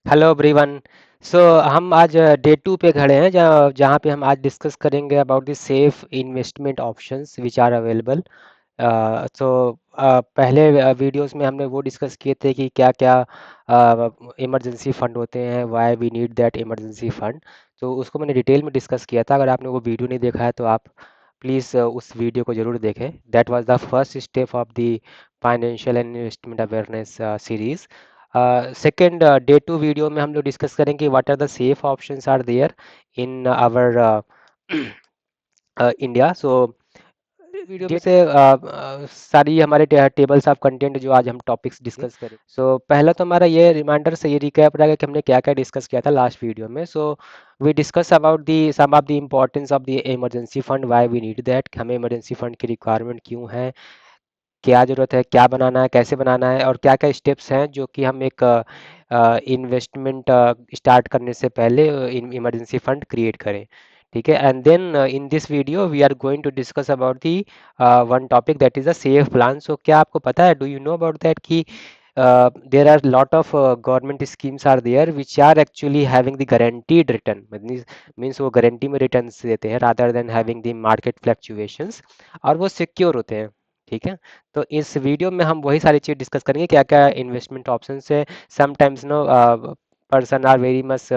Hello everyone. सो हम आज day to पे खड़े हैं जहाँ जहाँ पे हम आज डिस्कस करेंगे about the safe investment options which are available. So पहले वीडियोस में हमने वो डिस्कस किए थे कि क्या क्या इमरजेंसी फंड होते हैं, why we need that emergency fund. तो उसको मैंने डिटेल में डिस्कस किया था। अगर आपने वो वीडियो नहीं देखा है तो आप प्लीज़ उस वीडियो को ज़रूर देखें। That was the first step of the financial and investment awareness series. Second day two video में हम लोग डिस्कस करेंगे what are the safe options are there in our India. So video में से सारी हमारे टेबल्स ऑफ कंटेंट जो आज हम टॉपिक्स डिस्कस करें। सो पहला तो हमारा ये रिमाइंडर से ये रिकैप रहेगा कि हमने क्या क्या डिस्कस किया था लास्ट वीडियो में। So we discuss about the some of the importance of the emergency fund, why we need that, हमें इमरजेंसी फंड की रिक्वायरमेंट क्यों है, क्या ज़रूरत है, क्या बनाना है, कैसे बनाना है, और क्या क्या स्टेप्स हैं जो कि हम एक इन्वेस्टमेंट स्टार्ट करने से पहले इमरजेंसी फंड क्रिएट करें। ठीक है। And then in this video we are going to discuss about the one topic that is a safe plan. So क्या आपको पता है, do you know about that कि there are lot of government schemes are there which are actually having the guaranteed return, means वो guarantee में return देते हैं rather than having the market fluctuations, और वो सिक्योर होते हैं। ठीक है। तो इस वीडियो में हम वही सारी चीज़ डिस्कस करेंगे, क्या क्या इन्वेस्टमेंट ऑप्शंस है। Sometimes no person are very much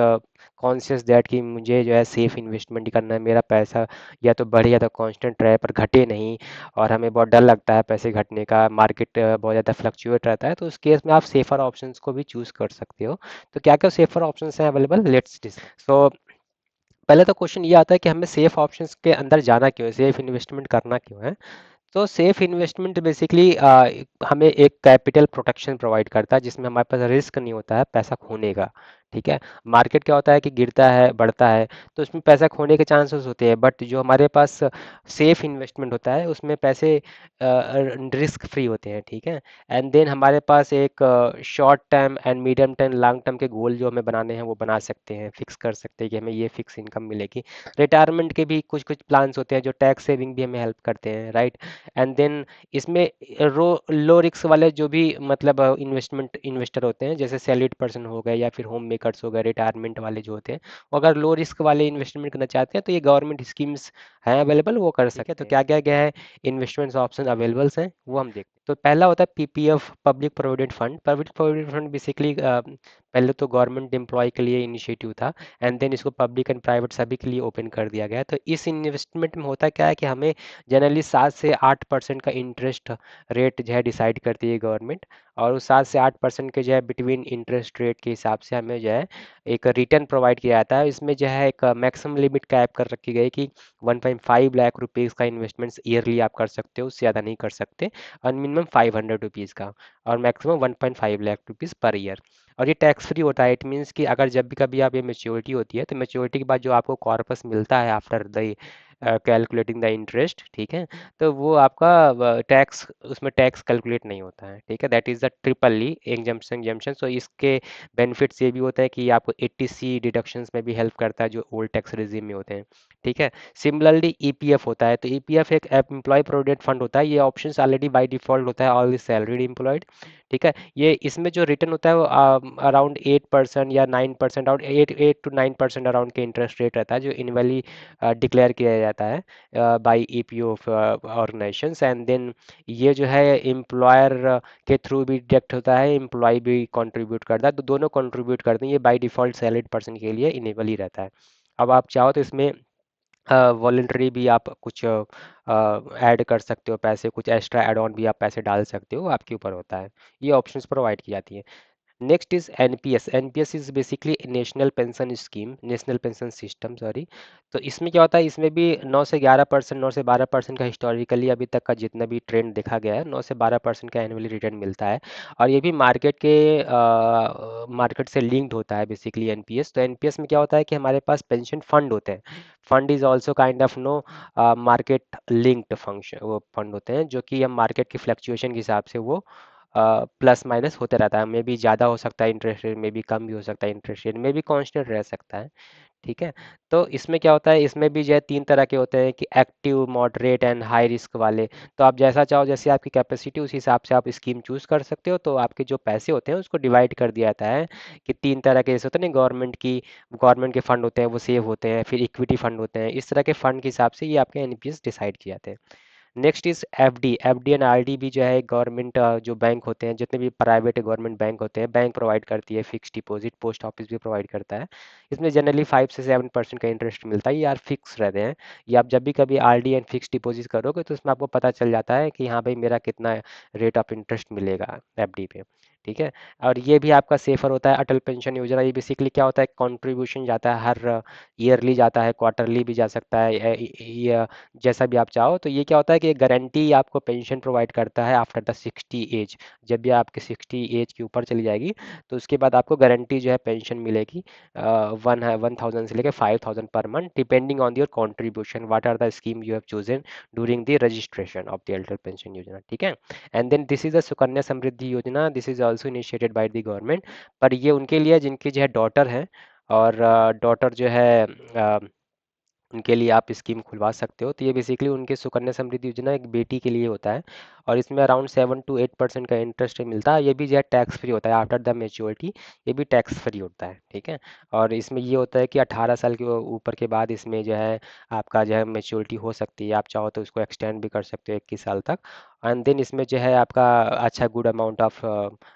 conscious that कि मुझे जो है सेफ इन्वेस्टमेंट ही करना है, मेरा पैसा या तो बढ़े या तो कांस्टेंट रहे पर घटे नहीं, और हमें बहुत डर लगता है पैसे घटने का, मार्केट बहुत ज़्यादा फ्लक्चुएट रहता है। तो उस केस में आप सेफर ऑप्शंस को भी चूज़ कर सकते हो। तो क्या क्या सेफर ऑप्शंस हैं अवेलेबल, लेट्स डिस्कस। सो पहले तो क्वेश्चन ये आता है कि हमें सेफ ऑप्शंस के अंदर जाना क्यों है, सेफ इन्वेस्टमेंट करना क्यों है। तो सेफ इन्वेस्टमेंट बेसिकली हमें एक कैपिटल प्रोटेक्शन प्रोवाइड करता है जिसमें हमारे पास रिस्क नहीं होता है पैसा खोने का। ठीक है। मार्केट क्या होता है कि गिरता है बढ़ता है, तो उसमें पैसा खोने के चांसेस होते हैं, बट जो हमारे पास सेफ इन्वेस्टमेंट होता है उसमें पैसे रिस्क फ्री होते हैं। ठीक है। एंड देन हमारे पास एक short term and medium term long term के गोल जो हमें बनाने हैं वो बना सकते हैं, फिक्स कर सकते हैं कि हमें ये फिक्स इनकम मिलेगी। रिटायरमेंट के भी कुछ कुछ प्लान्स होते हैं जो टैक्स सेविंग भी हमें हेल्प करते हैं, राइट। एंड देन इसमें लो रिस्क वाले जो भी मतलब इन्वेस्टर होते हैं, जैसे सैलरीड पर्सन हो गए या फिर होम मेकर्स हो गए, रिटायरमेंट वाले जो होते हैं, वो अगर लो रिस्क वाले इन्वेस्टमेंट करना चाहते हैं तो ये गवर्नमेंट स्कीम्स हैं अवेलेबल, वो कर सकते हैं। तो क्या क्या क्या है इन्वेस्टमेंट ऑप्शन अवेलेबल्स हैं वो हम देखते हैं। तो पहला होता है PPF, public provident fund. Public provident fund basically पहले तो गवर्नमेंट एम्प्लॉय के लिए इनिशिएटिव था, एंड देन इसको पब्लिक एंड प्राइवेट सभी के लिए ओपन कर दिया गया। तो इस इन्वेस्टमेंट में होता क्या है कि हमें जनरली 7 से 8% का इंटरेस्ट रेट जो है डिसाइड करती है गवर्नमेंट, और उस 7 से 8% के जो है बिटवीन इंटरेस्ट रेट के हिसाब से हमें जो है एक रिटर्न प्रोवाइड किया जाता है। इसमें जो है एक मैक्सिमम लिमिट कैप कर रखी गई कि 1.5 लाख रुपीज़ का इन्वेस्टमेंट्स ईयरली आप कर सकते हो, उससे ज़्यादा नहीं कर सकते, और मिनिमम 500 रुपीज़ का, और maximum 1.5 lakh rupees per year. और ये टैक्स फ्री होता है। इट मीन्स कि अगर जब भी कभी आप ये मेच्योरिटी होती है तो मेच्योरिटी के बाद जो आपको कॉर्पस मिलता है after the calculating the interest, ठीक है, तो वो आपका टैक्स, उसमें टैक्स कैलकुलेट नहीं होता है। ठीक है। That is the triple E exemption exemption. So इसके बेनिफिट्स ये भी होता है कि आपको 80C डिडक्शंस में भी हेल्प करता है जो ओल्ड टैक्स रिजीम में होते हैं। ठीक है। सिमिलरली ईपीएफ होता है, तो ईपीएफ एक एम्प्लॉय प्रोविडेंट फंड होता है। ये ऑप्शन ऑलरेडी बाई डिफॉल्ट होता है ऑल द सैलरीड एम्प्लॉयड। ठीक है। ये इसमें जो रिटर्न होता है वो अराउंड 8% या 9%, अराउंड 8 to 9% अराउंड के इंटरेस्ट रेट रहता है, जो इनवैली डिक्लेयर किया जाता है by EPO organisations. And then ये जो है एम्प्लॉयर के थ्रू भी डिडक्ट होता है, एम्प्लॉय भी कंट्रीब्यूट करता है, तो दोनों कंट्रीब्यूट करते हैं। ये बाय डिफॉल्ट सैलरीड पर्सन के लिए इनेबल ही रहता है। अब आप चाहो तो इसमें वॉलेंटरी भी आप कुछ ऐड कर सकते हो पैसे, कुछ एक्स्ट्रा एड ऑन भी आप पैसे डाल सकते हो, आपके ऊपर होता है। ये ऑप्शंस प्रोवाइड की जाती हैं। Next is NPS. NPS is basically national pension scheme, national pension system, sorry. तो इसमें क्या होता है, इसमें भी 9 से 11%, 9 से 12% का हिस्टोरिकली अभी तक का जितना भी ट्रेंड देखा गया है, 9 से 12% का एनुअली रिटर्न मिलता है। और ये भी मार्केट से लिंक्ड होता है बेसिकली एनपीएस। तो एनपीएस में क्या होता है कि हमारे पास पेंशन फंड होते हैं। Fund is also kind of no market linked function, वो फंड होते हैं जो कि हम मार्केट की फ्लक्चुएशन के हिसाब से वो प्लस माइनस होते रहता है, मे भी ज़्यादा हो सकता है इंटरेस्ट रेट, मे भी कम भी हो सकता है इंटरेस्ट रेट, मे भी कांस्टेंट रह सकता है। ठीक है। तो इसमें क्या होता है, इसमें भी जो है तीन तरह के होते हैं कि active, moderate and high risk वाले। तो आप जैसा चाहो, जैसे आपकी कैपेसिटी, उस हिसाब से आप स्कीम चूज कर सकते हो। तो आपके जो पैसे होते हैं उसको डिवाइड कर दिया जाता है कि तीन तरह के, जैसे होते हैं ना गवर्नमेंट के फंड होते हैं वो सेव होते हैं, फिर इक्विटी फंड होते हैं, इस तरह के फंड के हिसाब से ये आपके एनपीएस डिसाइड किए जाते हैं। Next is FD. FD and RD भी जो है गवर्नमेंट, जो बैंक होते हैं, जितने भी प्राइवेट गवर्नमेंट बैंक होते हैं, बैंक प्रोवाइड करती है फिक्स डिपॉजिट, पोस्ट ऑफिस भी प्रोवाइड करता है। इसमें जनरली 5 से 7% का इंटरेस्ट मिलता है, ये यार फिक्स रहते हैं। ये आप जब भी कभी आरडी एंड फिक्स डिपॉजिट करोगे तो उसमें आपको पता चल जाता है कि हाँ भाई मेरा कितना रेट ऑफ इंटरेस्ट मिलेगा एफडी पे। ठीक है। और ये भी आपका सेफर होता है। अटल पेंशन योजना, ये बेसिकली क्या होता है, कंट्रीब्यूशन जाता है हर ईयरली जाता है, क्वार्टरली भी जा सकता है, जैसा भी आप चाहो। तो ये क्या होता है कि गारंटी आपको पेंशन प्रोवाइड करता है आफ्टर द 60 एज। जब भी आपके 60 एज के ऊपर चली जाएगी तो उसके बाद आपको गारंटी जो है पेंशन मिलेगी, 1,000 से लेकर 5,000 per month, depending on your contribution, what are the scheme you have chosen during the registration of the Atal pension Yojana. ठीक है। And then this is the Sukanya Samriddhi Yojana, this is also initiated by the government. पर ये उनके लिए जिनकी जो है daughter है, और डॉटर जो है उनके लिए आप स्कीम खुलवा सकते हो। तो ये बेसिकली उनके सुकन्या समृद्धि योजना एक बेटी के लिए होता है, और इसमें अराउंड 7 to 8% का इंटरेस्ट मिलता है। ये भी जो है टैक्स फ्री होता है आफ्टर द मेच्योरिटी, ये भी टैक्स फ्री होता है। ठीक है। और इसमें ये होता है कि 18 साल के ऊपर के बाद इसमें जो है आपका जो है मेच्योरिटी हो सकती है, आप चाहो तो उसको एक्सटेंड भी कर सकते हो 21 साल तक। एंड देन इसमें जो है आपका अच्छा गुड अमाउंट ऑफ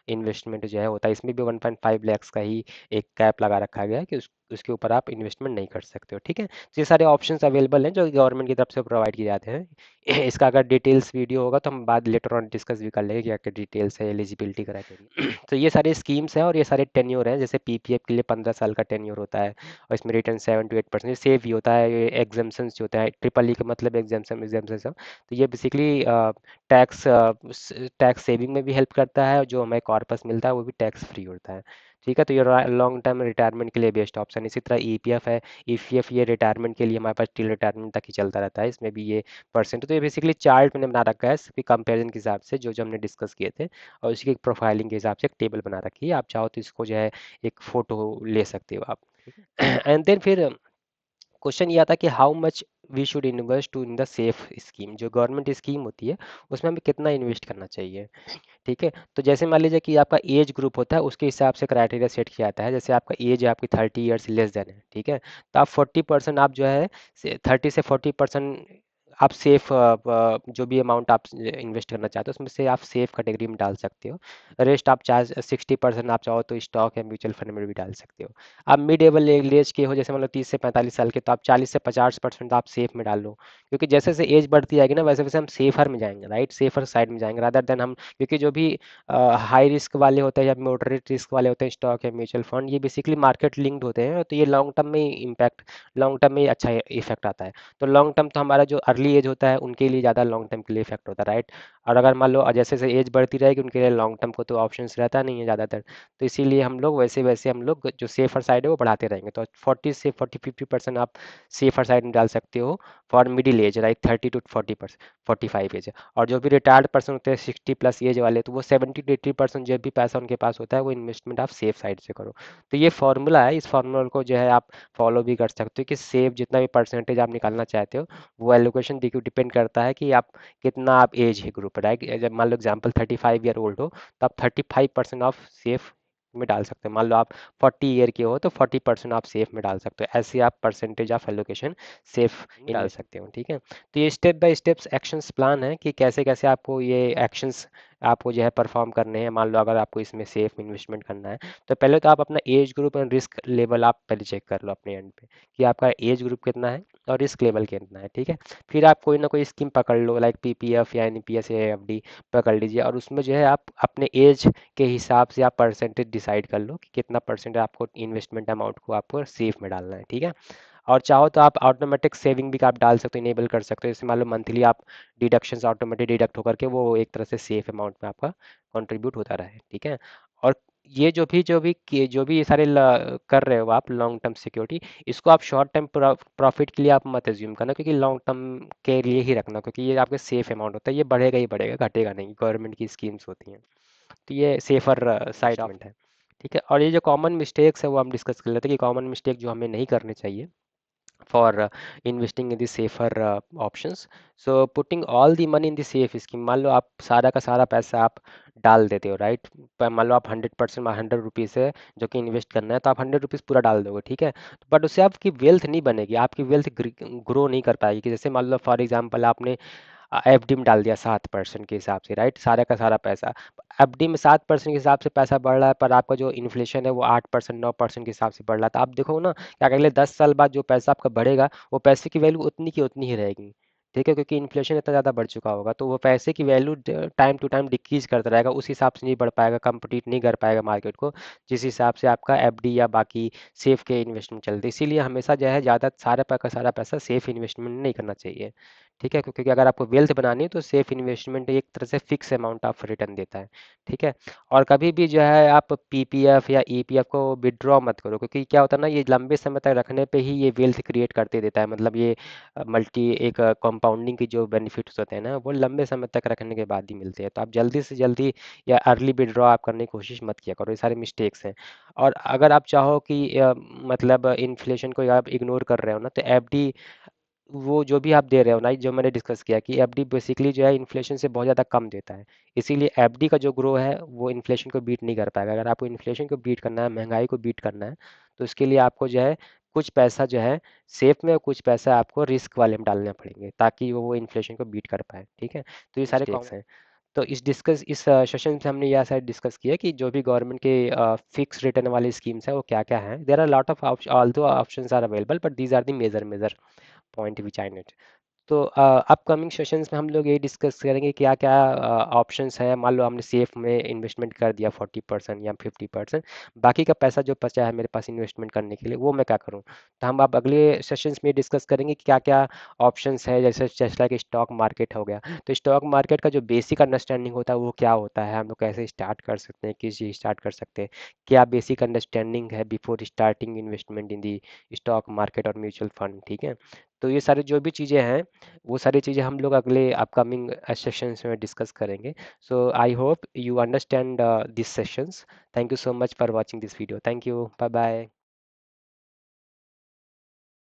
इन्वेस्टमेंट जो है होता है। इसमें भी 1.5 lakhs का ही एक कैप लगा रखा गया है कि उसके ऊपर आप इन्वेस्टमेंट नहीं कर सकते हो। ठीक है। तो ये सारे ऑप्शंस अवेलेबल हैं जो गवर्नमेंट की तरफ से प्रोवाइड किए जाते हैं। इसका अगर डिटेल्स वीडियो होगा तो हम बाद लेटर ऑन डिस्कस भी कर लेंगे क्या क्या डिटेल्स है, एलिजिबिलिटी क्राइटेरिया। तो ये सारे स्कीम्स हैं और ये सारे टेन्योर हैं। जैसे पीपीएफ के लिए 15 साल का टेन्योर होता है, और इसमें रिटर्न 7 to 8% सेव भी होता है। ये एग्जाम्पन्स जो होता है, ट्रिपल ई का मतलब एग्जाम्पन। तो ये बेसिकली टैक्स टैक्स सेविंग में भी हेल्प करता है, और जो हमें कॉर्पस मिलता है वो भी टैक्स फ्री होता है। ठीक है। तो ये लॉन्ग टर्म रिटायरमेंट के लिए बेस्ट ऑप्शन। इसी तरह ईपीएफ है। ईपीएफ ये रिटायरमेंट के लिए हमारे पास टिल रिटायरमेंट तक ही चलता रहता है, इसमें भी ये परसेंट। तो ये बेसिकली चार्ट मैंने बना रखा है सभी कंपेरिजन के हिसाब से, जो जो हमने डिस्कस किए थे, और उसकी प्रोफाइलिंग के हिसाब से एक टेबल बना रखी है। आप चाहो तो इसको जो है एक फोटो ले सकते हो आप। एंड देन फिर क्वेश्चन ये आता है कि how much we should invest to in the safe scheme. जो गवर्नमेंट स्कीम होती है उसमें हमें कितना इन्वेस्ट करना चाहिए। ठीक है। तो जैसे मान लीजिए कि आपका एज ग्रुप होता है, उसके हिसाब से क्राइटेरिया सेट किया जाता है। जैसे आपका एज है आपकी 30 ईयर्स लेस देन है, ठीक है, तो आप 40% आप जो है 30 से 40% आप सेफ, जो भी अमाउंट आप इन्वेस्ट करना चाहते हो उसमें से आप सेफ कैटेगरी में डाल सकते हो। रेस्ट आप चाहे 60% आप चाहो तो स्टॉक या म्यूचुअल फंड में भी डाल सकते हो। आप मिड एबल एज के हो, जैसे मतलब 30 से 45 साल के, तो आप 40 से 50% आप सेफ में डाल लो। क्योंकि जैसे जैसे एज बढ़ती जाएगी ना, वैसे वैसे हम सेफर में जाएंगे, राइट, सेफर साइड में जाएंगे रादर देन हम। क्योंकि जो भी हाई रिस्क वाले होते हैं या मॉडरेट रिस्क वाले होते हैं, स्टॉक या म्यूचुअल फंड, ये बेसिकली मार्केट लिंक्ड होते हैं, तो ये लॉन्ग टर्म में इम्पैक्ट, लॉन्ग टर्म में अच्छा इफेक्ट आता है। तो लॉन्ग टर्म तो हमारा जो अर्ली एज होता है उनके लिए ज़्यादा लॉन्ग टर्म के लिए इफेक्ट होता है, राइट। और अगर मान लो जैसे जैसे एज बढ़ती रहेगी उनके लिए लॉन्ग टर्म को तो ऑप्शंस रहता नहीं है ज़्यादातर। तो इसीलिए हम लोग वैसे वैसे हम लोग जो सेफर साइड है वो बढ़ाते रहेंगे। तो 40 से 50% आप सेफर साइड में डाल सकते हो for middle age, right, 30 to 40%, 45 age. और जो भी रिटायर्ड पर्सन होते हैं 60+ एज वाले, तो वो 70 to 80% जब भी पैसा उनके पास होता है वो इन्वेस्टमेंट आप सेफ साइड से करो। तो ये फॉर्मूला है, इस फार्मूला को जो है आप फॉलो भी कर सकते हो कि सेफ जितना भी परसेंटेज आप निकालना चाहते हो, वो एलोकेशन देखिए डिपेंड करता है कि आप कितना आप एज है ग्रुप, राइट। जब मान लो एग्जाम्पल 35 ईयर ओल्ड हो तो आप 35% ऑफ सेफ में डाल सकते हो। मान लो आप 40 ईयर के हो तो 40% आप सेफ में डाल सकते हो। ऐसे आप परसेंटेज ऑफ एलोकेशन सेफ में डाल सकते हो। ठीक है। तो ये step by steps actions plan है कि कैसे कैसे आपको ये एक्शंस आपको जो है परफॉर्म करने हैं। मान लो अगर आपको इसमें सेफ इन्वेस्टमेंट करना है, तो पहले तो आप अपना age group and risk level आप पहले चेक कर लो अपने एंड पे कि आपका एज ग्रुप कितना है और रिस्क लेवल कितना है। ठीक है। फिर आप कोई ना कोई स्कीम पकड़ लो, लाइक पीपीएफ या एनपीएस या एफडी पकड़ लीजिए, और उसमें जो है आप अपने एज के हिसाब से आप परसेंटेज डिसाइड कर लो कि कितना परसेंट आपको इन्वेस्टमेंट अमाउंट को आपको सेफ में डालना है। ठीक है। और चाहो तो आप ऑटोमेटिक सेविंग भी आप डाल सकते हो, इनेबल कर सकते हो। जैसे मान लो मंथली आप डिडक्शंस ऑटोमेटिक डिडक्ट होकर के वो एक तरह से सेफ अमाउंट में आपका कंट्रीब्यूट होता रहे। ठीक है। और ये जो भी ये सारे कर रहे हो आप लॉन्ग टर्म सिक्योरिटी, इसको आप शॉर्ट टर्म प्रॉफिट के लिए आप मत एज्यूम करना, क्योंकि लॉन्ग टर्म के लिए ही रखना, क्योंकि ये आपके सेफ अमाउंट होता है, ये बढ़ेगा ही बढ़ेगा, घटेगा नहीं, गवर्नमेंट की स्कीम्स होती हैं। तो ये सेफर साइड ऑफ है। ठीक है, और ये जो कॉमन मिस्टेक्स है वो हम डिस्कस कर लेते हैं कि कॉमन मिस्टेक जो हमें नहीं करने चाहिए for investing in the safer options. So putting all the money in the safe scheme, मान लो आप सारा का सारा पैसा आप डाल देते हो, राइट। मान लो आप 100%, 100 रुपीज़ है जो कि इन्वेस्ट करना है, तो आप 100 रुपीज़ पूरा डाल दोगे, ठीक है। बट उससे आपकी वेल्थ नहीं बनेगी, आपकी वेल्थ ग्रो नहीं कर पाएगी। कि जैसे मान लो फॉर एग्जांपल आपने एफडी में डाल दिया 7% के हिसाब से, राइट, सारा का सारा पैसा। एफडी में 7% के हिसाब से पैसा बढ़ रहा है, पर आपका जो इन्फ्लेशन है वो 8%, 9% के हिसाब से बढ़ रहा है। तो आप देखो ना कि अगले 10 साल बाद जो पैसा आपका बढ़ेगा, वो पैसे की वैल्यू उतनी की उतनी ही रहेगी। ठीक है, क्योंकि इन्फ्लेशन इतना ज़्यादा बढ़ चुका होगा, तो वो पैसे की value time to time decrease करता रहेगा, उस हिसाब से नहीं बढ़ पाएगा, कंपटीट नहीं कर पाएगा मार्केट को, जिस हिसाब से आपका एफडी या बाकी सेफ के इन्वेस्टमेंट चलते। इसीलिए हमेशा जो है ज़्यादा सारा पैसा सेफ इन्वेस्टमेंट नहीं करना चाहिए। ठीक है, क्योंकि अगर आपको वेल्थ बनानी है तो सेफ इन्वेस्टमेंट एक तरह से फिक्स अमाउंट ऑफ रिटर्न देता है। ठीक है, और कभी भी जो है आप पीपीएफ या ईपीएफ को विड्रॉ मत करो, क्योंकि क्या होता है ना, ये लंबे समय तक रखने पे ही ये वेल्थ क्रिएट करते देता है। मतलब ये मल्टी एक कंपाउंडिंग की जो बेनिफिट्स होते हैं ना, वो लंबे समय तक रखने के बाद ही मिलते हैं। तो आप जल्दी से जल्दी या अर्ली विड्रॉ आप करने की कोशिश मत किया करो, ये सारे मिस्टेक्स हैं। और अगर आप चाहो कि मतलब इन्फ्लेशन को आप इग्नोर कर रहे हो ना, तो एफडी वो जो भी आप दे रहे हो ना, जो मैंने डिस्कस किया कि एफडी बेसिकली जो है इन्फ्लेशन से बहुत ज़्यादा कम देता है। इसीलिए एफडी का जो ग्रो है वो इन्फ्लेशन को बीट नहीं कर पाएगा। अगर आपको इन्फ्लेशन को बीट करना है, महंगाई को बीट करना है, तो उसके लिए आपको जो है कुछ पैसा जो है सेफ में और कुछ पैसा आपको रिस्क वाले में डालने पड़ेंगे, ताकि वो इन्फ्लेशन को बीट कर पाए। ठीक है, तो ये सारे मिस्टेक्स हैं। तो इस सेशन से हमने यह साइड डिस्कस किया कि जो भी गवर्नमेंट के फिक्स रिटर्न वाली स्कीम्स है वो क्या क्या है। There are lot of although options are available, but these are the major major point which I net. तो अपकमिंग सेशंस में हम लोग ये डिस्कस करेंगे क्या क्या ऑप्शंस हैं। मान लो हमने सेफ में इन्वेस्टमेंट कर दिया 40% या 50%, बाकी का पैसा जो बचा है मेरे पास इन्वेस्टमेंट करने के लिए, वो मैं क्या करूं। तो हम अब अगले सेशंस में डिस्कस करेंगे कि क्या क्या ऑप्शंस है। जैसे लाइक स्टॉक मार्केट हो गया, तो स्टॉक मार्केट का जो बेसिक अंडरस्टैंडिंग होता है वो क्या होता है, हम लोग कैसे स्टार्ट कर सकते हैं, किस चीज़ स्टार्ट कर सकते हैं, क्या बेसिक अंडरस्टैंडिंग है बिफोर स्टार्टिंग इन्वेस्टमेंट इन दी स्टॉक मार्केट और म्यूचुअल फंड। ठीक है, तो ये सारी जो भी चीज़ें हैं वो सारी चीज़ें हम लोग अगले अपकमिंग सेशंस में डिस्कस करेंगे। So I hope you understand this sessions. Thank you so much for watching this video. Thank you, bye bye.